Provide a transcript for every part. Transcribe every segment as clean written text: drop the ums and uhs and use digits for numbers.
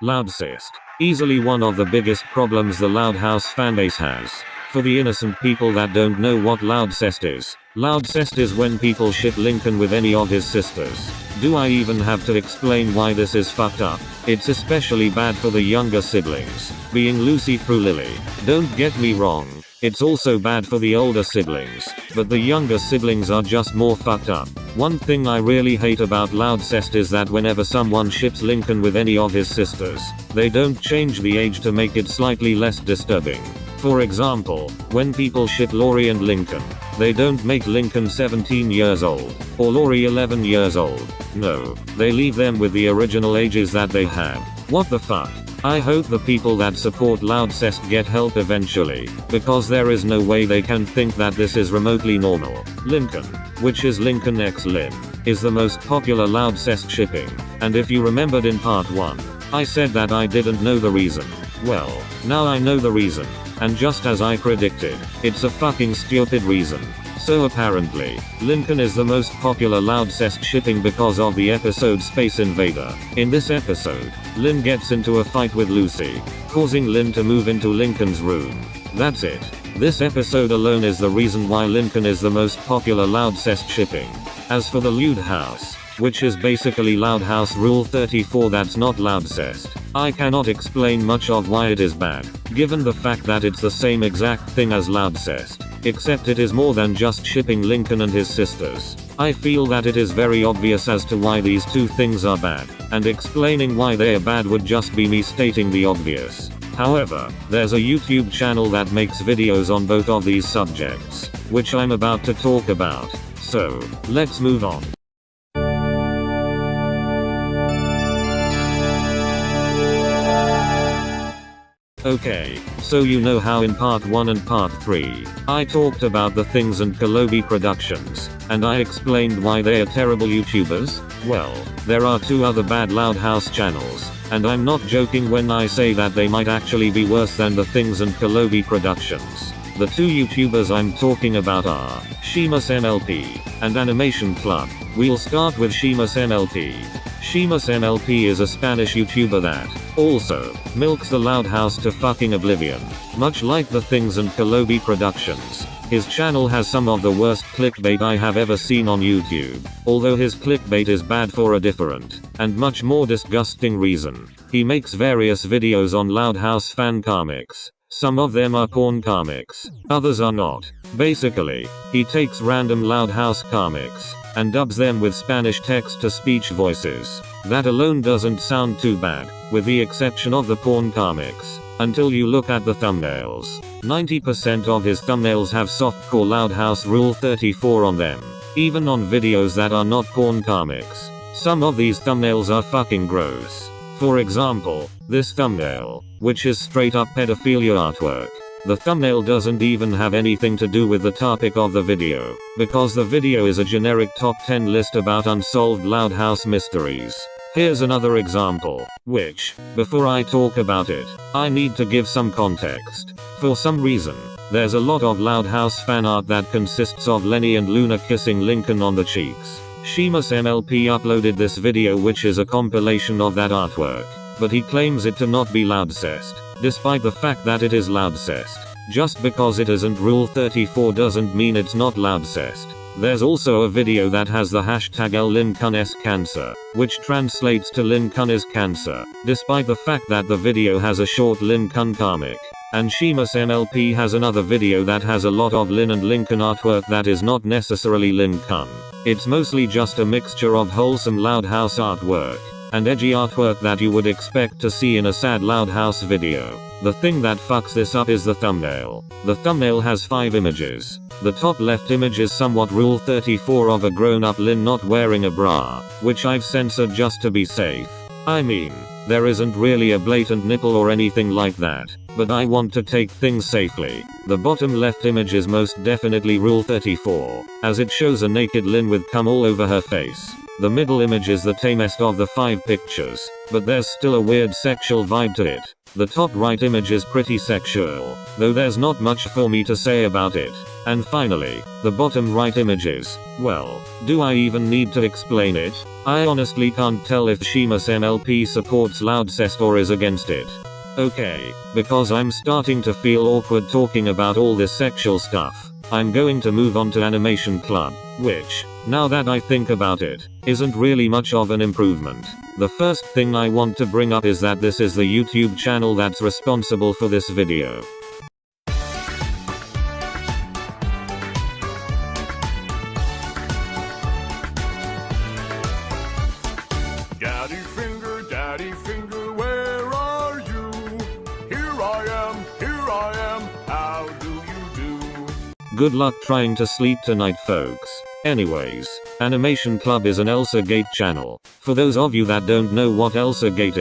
Loudcest. Easily one of the biggest problems the Loud House fanbase has. For the innocent people that don't know what Loudcest is when people ship Lincoln with any of his sisters. Do I even have to explain why this is fucked up? It's especially bad for the younger siblings, being Lucy through Lily. Don't get me wrong, it's also bad for the older siblings, but the younger siblings are just more fucked up. One thing I really hate about Loudcest is that whenever someone ships Lincoln with any of his sisters, they don't change the age to make it slightly less disturbing. For example, when people ship Lori and Lincoln, they don't make Lincoln 17 years old, or Lori 11 years old. No, they leave them with the original ages that they had. What the fuck? I hope the people that support Loudcest get help eventually, because there is no way they can think that this is remotely normal. Lincoln, which is Lincoln x Lynn, is the most popular Loudcest shipping, and if you remembered in part 1, I said that I didn't know the reason. Well, now I know the reason. And just as I predicted, it's a fucking stupid reason. So apparently, Lincoln is the most popular Loudcest shipping because of the episode Space Invader. In this episode, Lynn gets into a fight with Lucy, causing Lynn to move into Lincoln's room. That's it. This episode alone is the reason why Lincoln is the most popular Loudcest shipping. As for the Loud House, which is basically Loud House Rule 34 that's not Loudcest, I cannot explain much of why it is bad, given the fact that it's the same exact thing as Loudcest, except it is more than just shipping Lincoln and his sisters. I feel that it is very obvious as to why these two things are bad, and explaining why they are bad would just be me stating the obvious. However, there's a YouTube channel that makes videos on both of these subjects, which I'm about to talk about. So, let's move on. Okay, so you know how in part 1 and part 3, I talked about the Things and Kolobi productions, and I explained why they are terrible YouTubers? Well, there are two other bad Loud House channels, and I'm not joking when I say that they might actually be worse than the Things and Kolobi productions. The two YouTubers I'm talking about are Sheima MLP and Animation Club. We'll start with Sheima MLP. Sheima MLP is a Spanish YouTuber that also milks the Loud House to fucking oblivion. Much like the Things and Kolobi productions, his channel has some of the worst clickbait I have ever seen on YouTube. Although his clickbait is bad for a different, and much more disgusting reason. He makes various videos on Loud House fan comics. Some of them are porn comics, others are not. Basically, he takes random Loud House comics, and dubs them with Spanish text-to-speech voices. That alone doesn't sound too bad, with the exception of the porn comics, until you look at the thumbnails. 90% of his thumbnails have softcore Loud House Rule 34 on them, even on videos that are not porn comics. Some of these thumbnails are fucking gross. For example, this thumbnail, which is straight up pedophilia artwork. The thumbnail doesn't even have anything to do with the topic of the video, because the video is a generic top 10 list about unsolved Loud House mysteries. Here's another example, which, before I talk about it, I need to give some context. For some reason, there's a lot of Loud House fan art that consists of Lenny and Luna kissing Lincoln on the cheeks. Sheima MLP uploaded this video which is a compilation of that artwork, but he claims it to not be Loudcest, despite the fact that it is Loudcest. Just because it isn't Rule 34 doesn't mean it's not Loudcest. There's also a video that has the hashtag #LinCunIsCancer, which translates to Lincoln is cancer, despite the fact that the video has a short Lincoln comic. And Sheima MLP has another video that has a lot of Lynn and Lincoln artwork that is not necessarily Lincoln. It's mostly just a mixture of wholesome Loud House artwork and edgy artwork that you would expect to see in a sad Loud House video. The thing that fucks this up is the thumbnail. The thumbnail has 5 images. The top left image is somewhat Rule 34 of a grown-up Lynn not wearing a bra, which I've censored just to be safe. I mean, there isn't really a blatant nipple or anything like that, but I want to take things safely. The bottom left image is most definitely Rule 34, as it shows a naked Lynn with cum all over her face. The middle image is the tamest of the 5 pictures, but there's still a weird sexual vibe to it. The top right image is pretty sexual, though there's not much for me to say about it. And finally, the bottom right image is, well, do I even need to explain it? I honestly can't tell if Sheima MLP supports Luckcest or is against it. Okay, because I'm starting to feel awkward talking about all this sexual stuff, I'm going to move on to Animation Club, which, now that I think about it, isn't really much of an improvement. The first thing I want to bring up is that this is the YouTube channel that's responsible for this video. Daddy finger, where are you? Here I am, how do you do? Good luck trying to sleep tonight, folks. Anyways, Animation Club is an ElsaGate channel. For those of you that don't know what ElsaGate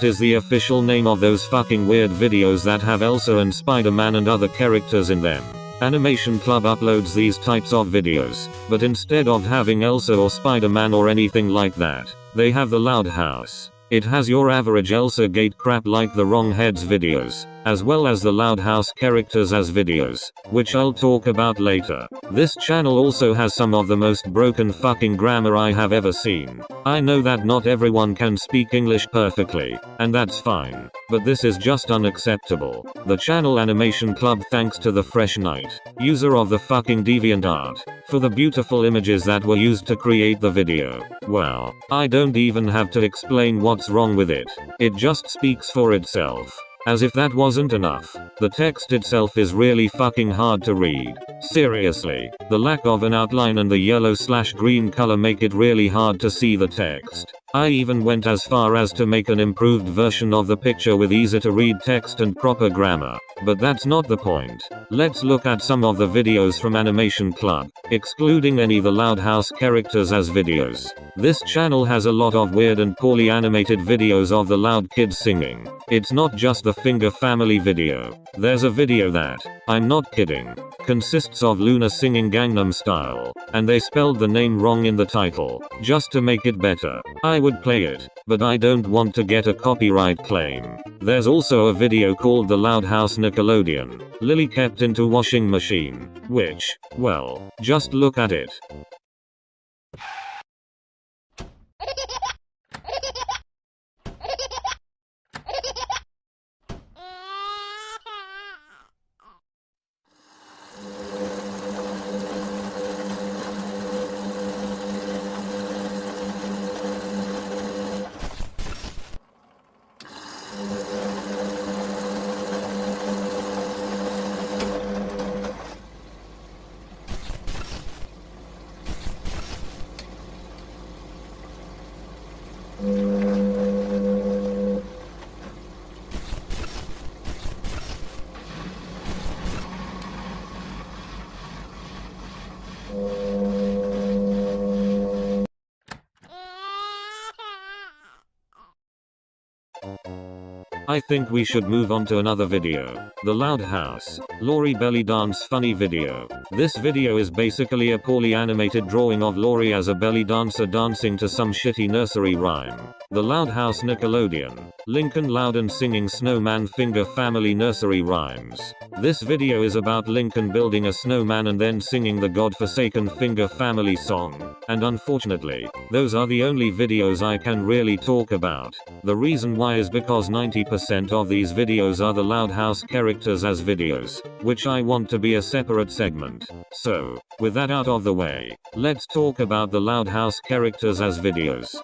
is the official name of those fucking weird videos that have Elsa and Spider-Man and other characters in them. Animation Club uploads these types of videos, but instead of having Elsa or Spider-Man or anything like that, they have the Loud House. It has your average ElsaGate crap like the Wrong Heads videos, as well as the Loud House characters as videos, which I'll talk about later. This channel also has some of the most broken fucking grammar I have ever seen. I know that not everyone can speak English perfectly, and that's fine, but this is just unacceptable. The channel Animation Club thanks to the Fresh Knight, user of the fucking DeviantArt, for the beautiful images that were used to create the video. Well, I don't even have to explain what's wrong with it. It just speaks for itself. As if that wasn't enough, the text itself is really fucking hard to read. Seriously, the lack of an outline and the yellow/green color make it really hard to see the text. I even went as far as to make an improved version of the picture with easy to read text and proper grammar. But that's not the point. Let's look at some of the videos from Animation Club, excluding any the Loud House characters as videos. This channel has a lot of weird and poorly animated videos of the loud kids singing. It's not just the Finger Family video. There's a video that, I'm not kidding, consists of Luna singing Gangnam Style, and they spelled the name wrong in the title, just to make it better. I would play it, but I don't want to get a copyright claim. There's also a video called The Loud House Nickelodeon, Lily Kept into Washing Machine, which, well, just look at it. I think we should move on to another video. The Loud House, Laurie belly dance funny video. This video is basically a poorly animated drawing of Laurie as a belly dancer dancing to some shitty nursery rhyme. The Loud House Nickelodeon, Lincoln Loudon singing Snowman Finger Family nursery rhymes. This video is about Lincoln building a snowman and then singing the godforsaken Finger Family song. And unfortunately, those are the only videos I can really talk about. The reason why is because 90% of these videos are the Loud House characters as videos, which I want to be a separate segment. So, with that out of the way, let's talk about the Loud House characters as videos.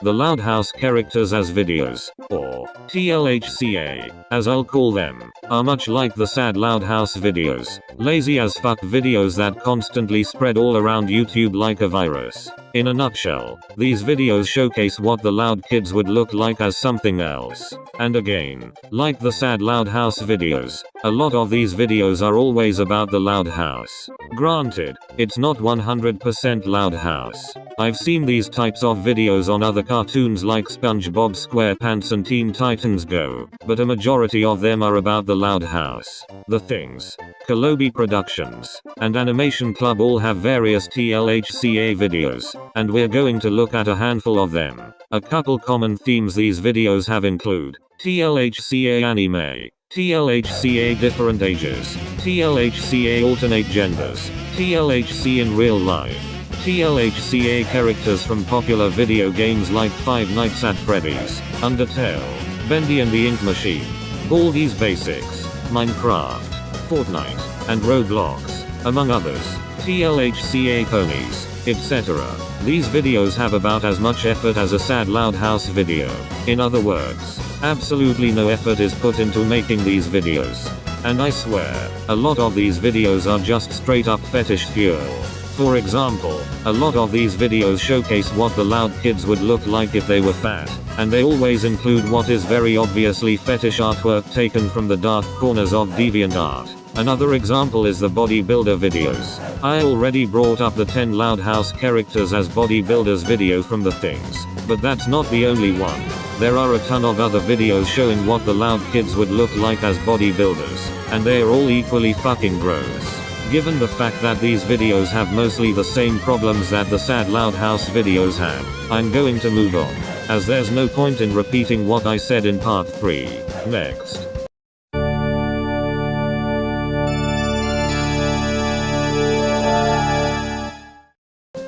The Loud House characters as videos, or TLHCA, as I'll call them, are much like the sad Loud House videos, lazy as fuck videos that constantly spread all around YouTube like a virus. In a nutshell, these videos showcase what the loud kids would look like as something else. And again, like the sad Loud House videos, a lot of these videos are always about the Loud House. Granted, it's not 100% Loud House. I've seen these types of videos on other cartoons like SpongeBob SquarePants and Teen Titans Go, but a majority of them are about the Loud House. The Things, Kolobi Productions, and Animation Club all have various TLHCA videos, and we're going to look at a handful of them. A couple common themes these videos have include TLHCA anime, TLHCA different ages, TLHCA alternate genders, TLHC in real life, TLHCA characters from popular video games like Five Nights at Freddy's, Undertale, Bendy and the Ink Machine, Baldi's Basics, Minecraft, Fortnite, and Roblox, among others, TLHCA ponies, etc. These videos have about as much effort as a sad Loud House video. In other words, absolutely no effort is put into making these videos. And I swear, a lot of these videos are just straight up fetish fuel. For example, a lot of these videos showcase what the loud kids would look like if they were fat, and they always include what is very obviously fetish artwork taken from the dark corners of DeviantArt. Another example is the bodybuilder videos. I already brought up the 10 Loud House characters as bodybuilders video from The Things, but that's not the only one. There are a ton of other videos showing what the loud kids would look like as bodybuilders, and they are all equally fucking gross. Given the fact that these videos have mostly the same problems that the sad Loud House videos have, I'm going to move on, as there's no point in repeating what I said in part 3. Next.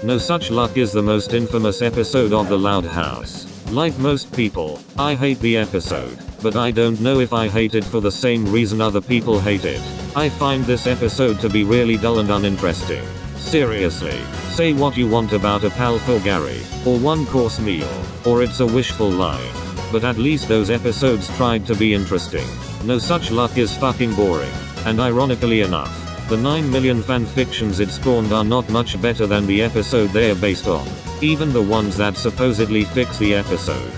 No Such Luck is the most infamous episode of the Loud House. Like most people, I hate the episode, but I don't know if I hate it for the same reason other people hate it. I find this episode to be really dull and uninteresting. Seriously, say what you want about a pal for Gary, or One Course Meal, or It's a Wishful Life, but at least those episodes tried to be interesting. No Such Luck is fucking boring, and ironically enough, the 9 million fanfictions it spawned are not much better than the episode they are based on, even the ones that supposedly fix the episode.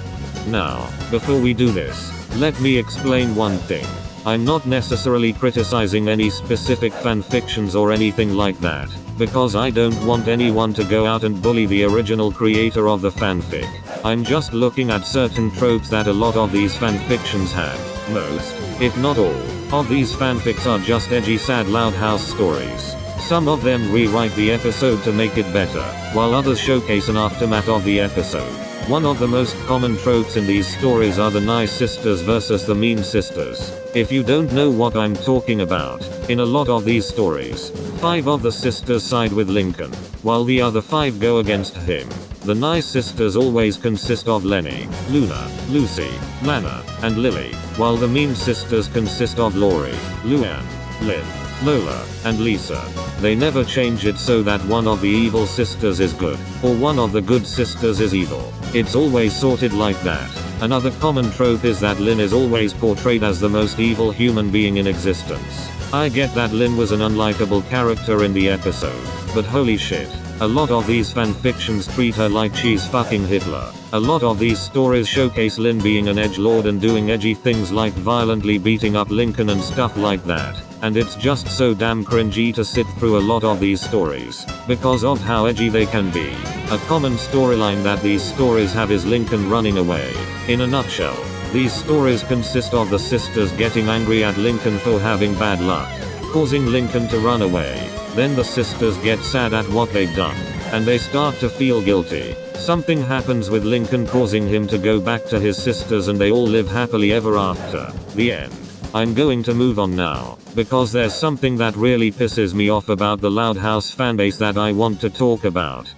Now, before we do this, let me explain one thing. I'm not necessarily criticizing any specific fanfictions or anything like that, because I don't want anyone to go out and bully the original creator of the fanfic. I'm just looking at certain tropes that a lot of these fanfictions have. Most, if not all, of these fanfics are just edgy sad Loud House stories. Some of them rewrite the episode to make it better, while others showcase an aftermath of the episode. One of the most common tropes in these stories are the nice sisters versus the mean sisters. If you don't know what I'm talking about, in a lot of these stories, 5 of the sisters side with Lincoln, while the other 5 go against him. The nice sisters always consist of Lenny, Luna, Lucy, Lana, and Lily, while the mean sisters consist of Lori, Luann, Lynn, Lola, and Lisa. They never change it so that one of the evil sisters is good, or one of the good sisters is evil. It's always sorted like that. Another common trope is that Lynn is always portrayed as the most evil human being in existence. I get that Lynn was an unlikable character in the episode, but holy shit. A lot of these fanfictions treat her like she's fucking Hitler. A lot of these stories showcase Lynn being an edgelord and doing edgy things like violently beating up Lincoln and stuff like that. And it's just so damn cringy to sit through a lot of these stories, because of how edgy they can be. A common storyline that these stories have is Lincoln running away. In a nutshell, these stories consist of the sisters getting angry at Lincoln for having bad luck, causing Lincoln to run away. Then the sisters get sad at what they've done, and they start to feel guilty. Something happens with Lincoln causing him to go back to his sisters and they all live happily ever after. The end. I'm going to move on now, because there's something that really pisses me off about the Loud House fanbase that I want to talk about.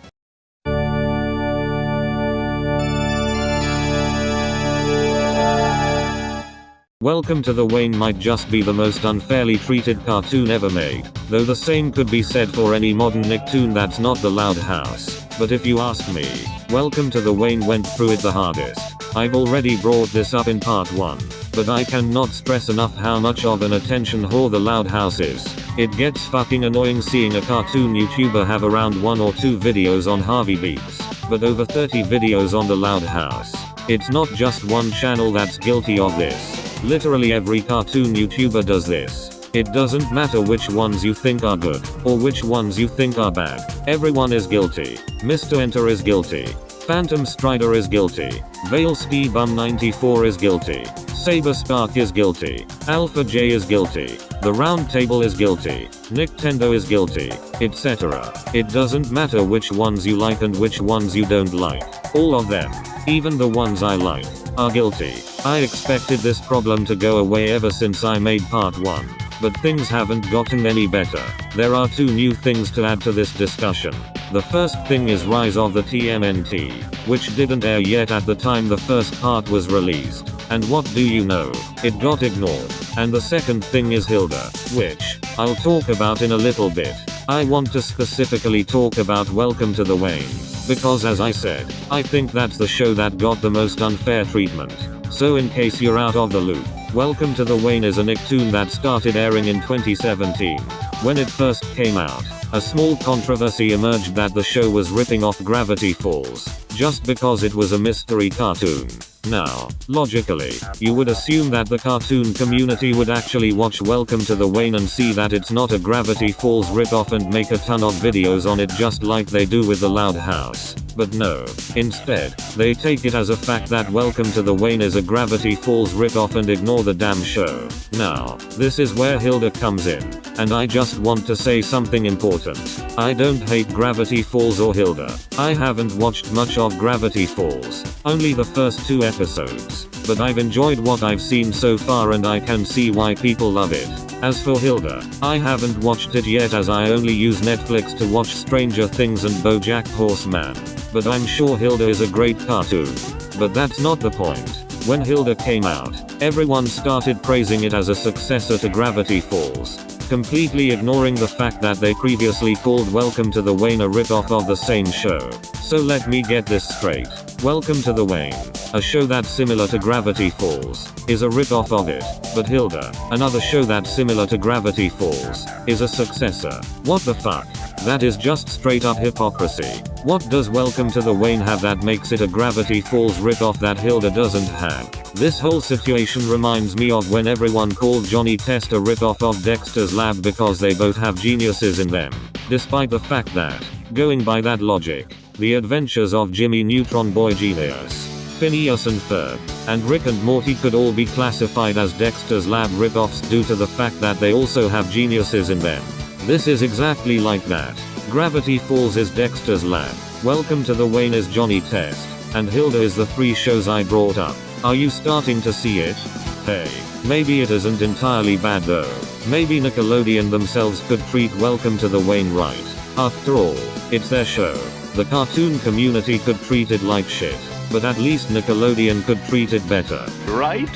Welcome to the Wayne might just be the most unfairly treated cartoon ever made, though the same could be said for any modern Nicktoon that's not the Loud House. But if you ask me, Welcome to the Wayne went through it the hardest. I've already brought this up in part 1, but I cannot stress enough how much of an attention whore the Loud House is. It gets fucking annoying seeing a cartoon YouTuber have around 1 or 2 videos on Harvey Beats, but over 30 videos on the Loud House. It's not just one channel that's guilty of this. Literally every cartoon YouTuber does this. It doesn't matter which ones you think are good, or which ones you think are bad. Everyone is guilty. Mr. Enter is guilty. Phantom Strider is guilty. Veil Ski Bum 94 is guilty. Saber Spark is guilty. Alpha J is guilty. The Round Table is guilty. Nintendo is guilty, etc. It doesn't matter which ones you like and which ones you don't like. All of them, even the ones I like, are guilty. I expected this problem to go away ever since I made part 1. But things haven't gotten any better. There are 2 new things to add to this discussion. The first thing is Rise of the TMNT, which didn't air yet at the time the first part was released. And what do you know? It got ignored. And the second thing is Hilda, which I'll talk about in a little bit. I want to specifically talk about Welcome to the Wane, because as I said, I think that's the show that got the most unfair treatment. So in case you're out of the loop, Welcome to the Wane is a Nicktoon that started airing in 2017. When it first came out, a small controversy emerged that the show was ripping off Gravity Falls, just because it was a mystery cartoon. Now, logically, you would assume that the cartoon community would actually watch Welcome to the Wane and see that it's not a Gravity Falls ripoff and make a ton of videos on it just like they do with the Loud House. But no. Instead, they take it as a fact that Welcome to the Wane is a Gravity Falls ripoff and ignore the damn show. Now, this is where Hilda comes in. And I just want to say something important. I don't hate Gravity Falls or Hilda. I haven't watched much of Gravity Falls, only the first 2 episodes. But I've enjoyed what I've seen so far and I can see why people love it. As for Hilda, I haven't watched it yet as I only use Netflix to watch Stranger Things and BoJack Horseman. But I'm sure Hilda is a great cartoon. But that's not the point. When Hilda came out, everyone started praising it as a successor to Gravity Falls, completely ignoring the fact that they previously called Welcome to the Wane a ripoff of the same show. So let me get this straight. Welcome to the Wane, a show that's similar to Gravity Falls, is a ripoff of it, but Hilda, another show that's similar to Gravity Falls, is a successor. What the fuck? That is just straight up hypocrisy. What does Welcome to the Wane have that makes it a Gravity Falls ripoff that Hilda doesn't have? This whole situation reminds me of when everyone called Johnny Test a ripoff of Dexter's Lab because they both have geniuses in them. Despite the fact that, going by that logic, The Adventures of Jimmy Neutron Boy Genius, Phineas and Ferb, and Rick and Morty could all be classified as Dexter's Lab ripoffs due to the fact that they also have geniuses in them. This is exactly like that. Gravity Falls is Dexter's Lab, Welcome to the Wane is Johnny Test, and Hilda is the 3 shows I brought up. Are you starting to see it? Hey, maybe it isn't entirely bad though. Maybe Nickelodeon themselves could treat Welcome to the Wane right. After all, it's their show. The cartoon community could treat it like shit, but at least Nickelodeon could treat it better. Right?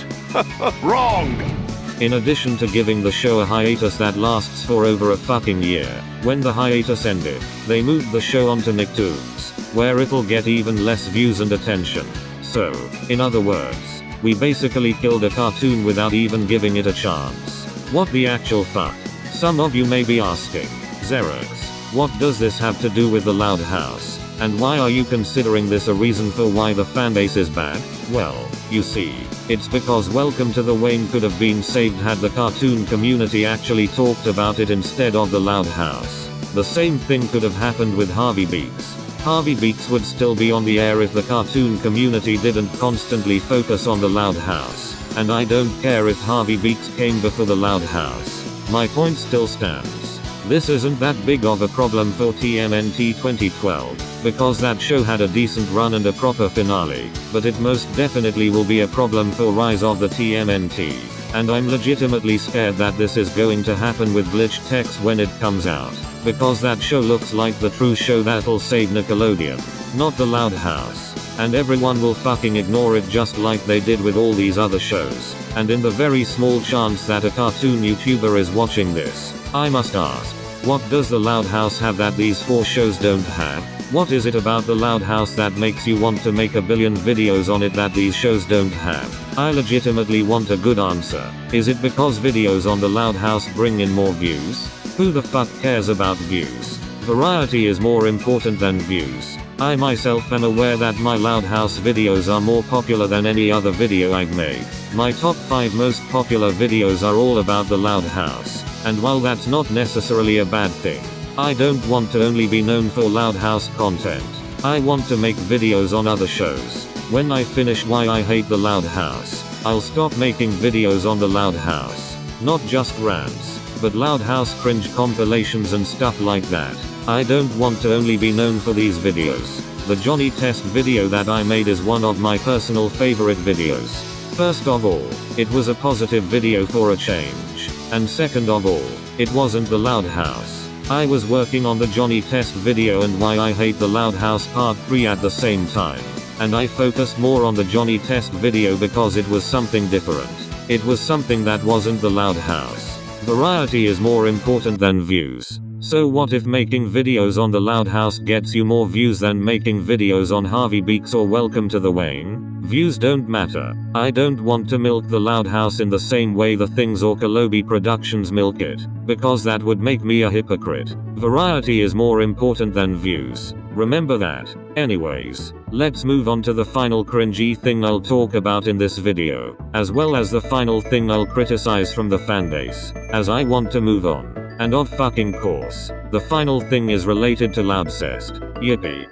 Wrong! In addition to giving the show a hiatus that lasts for over a fucking year, when the hiatus ended, they moved the show onto Nicktoons, where it'll get even less views and attention. So, in other words, we basically killed a cartoon without even giving it a chance. What the actual fuck? Some of you may be asking, Zerex, what does this have to do with the Loud House? And why are you considering this a reason for why the fanbase is bad? Well, you see, it's because Welcome to the Wane could have been saved had the cartoon community actually talked about it instead of the Loud House. The same thing could have happened with Harvey Beaks. Harvey Beaks would still be on the air if the cartoon community didn't constantly focus on the Loud House. And I don't care if Harvey Beaks came before the Loud House. My point still stands. This isn't that big of a problem for TMNT 2012, because that show had a decent run and a proper finale, but it most definitely will be a problem for Rise of the TMNT. And I'm legitimately scared that this is going to happen with Glitch Text when it comes out, because that show looks like the true show that'll save Nickelodeon, not the Loud House. And everyone will fucking ignore it just like they did with all these other shows. And in the very small chance that a cartoon YouTuber is watching this, I must ask, what does the Loud House have that these 4 shows don't have? What is it about the Loud House that makes you want to make a billion videos on it that these shows don't have? I legitimately want a good answer. Is it because videos on the Loud House bring in more views? Who the fuck cares about views? Variety is more important than views. I myself am aware that my Loud House videos are more popular than any other video I've made. My top 5 most popular videos are all about the Loud House. And while that's not necessarily a bad thing, I don't want to only be known for Loud House content. I want to make videos on other shows. When I finish Why I Hate the Loud House, I'll stop making videos on the Loud House. Not just rants, but Loud House cringe compilations and stuff like that. I don't want to only be known for these videos. The Johnny Test video that I made is one of my personal favorite videos. First of all, it was a positive video for a change. And second of all, it wasn't the Loud House. I was working on the Johnny Test video and Why I Hate the Loud House Part 3 at the same time. And I focused more on the Johnny Test video because it was something different. It was something that wasn't the Loud House. Variety is more important than views. So what if making videos on the Loud House gets you more views than making videos on Harvey Beaks or Welcome to the Wayne? Views don't matter. I don't want to milk the Loud House in the same way the Things or Kalobi Productions milk it, because that would make me a hypocrite. Variety is more important than views. Remember that. Anyways, let's move on to the final cringy thing I'll talk about in this video, as well as the final thing I'll criticize from the fanbase, as I want to move on. And of fucking course, the final thing is related to Luckcest. Yippee.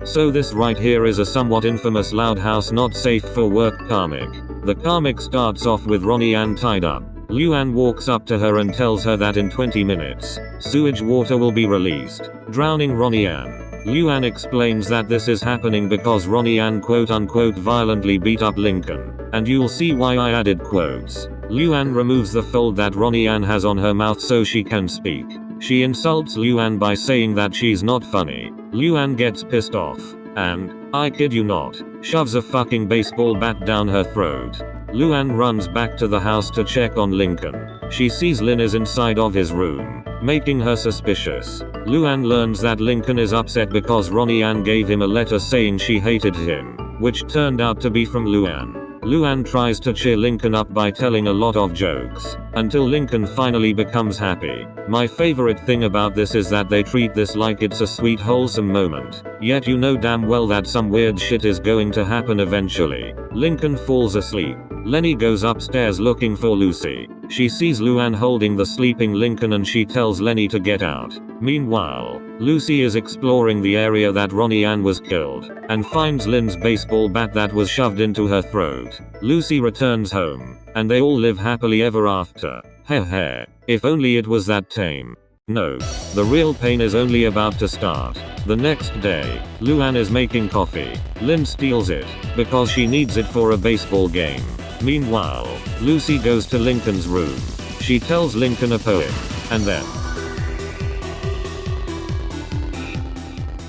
So this right here is a somewhat infamous Loud House not safe for work comic. The comic starts off with Ronnie Ann tied up. Luann walks up to her and tells her that in 20 minutes, sewage water will be released, drowning Ronnie Ann. Luann explains that this is happening because Ronnie Ann quote unquote violently beat up Lincoln, and you'll see why I added quotes. Luann removes the fold that Ronnie Ann has on her mouth so she can speak. She insults Luann by saying that she's not funny. Luann gets pissed off, and, I kid you not, shoves a fucking baseball bat down her throat. Luann runs back to the house to check on Lincoln. She sees Lynn is inside of his room, making her suspicious. Luann learns that Lincoln is upset because Ronnie Ann gave him a letter saying she hated him, which turned out to be from Luann. Luann tries to cheer Lincoln up by telling a lot of jokes, until Lincoln finally becomes happy. My favorite thing about this is that they treat this like it's a sweet wholesome moment, yet you know damn well that some weird shit is going to happen eventually. Lincoln falls asleep. Lenny goes upstairs looking for Lucy. She sees Luann holding the sleeping Lincoln and she tells Lenny to get out. Meanwhile, Lucy is exploring the area that Ronnie Ann was killed, and finds Lynn's baseball bat that was shoved into her throat. Lucy returns home, and they all live happily ever after. Heh heh. If only it was that tame. No. The real pain is only about to start. The next day, Luann is making coffee. Lynn steals it, because she needs it for a baseball game. Meanwhile, Lucy goes to Lincoln's room. She tells Lincoln a poem, and then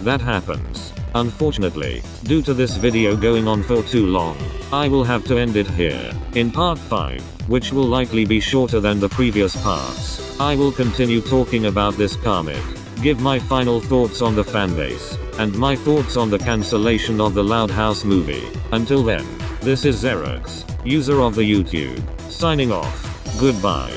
that happens. Unfortunately, due to this video going on for too long, I will have to end it here. In part 5, which will likely be shorter than the previous parts, I will continue talking about this comic, give my final thoughts on the fanbase, and my thoughts on the cancellation of the Loud House movie. Until then, this is Zerex, user of the YouTube, signing off. Goodbye.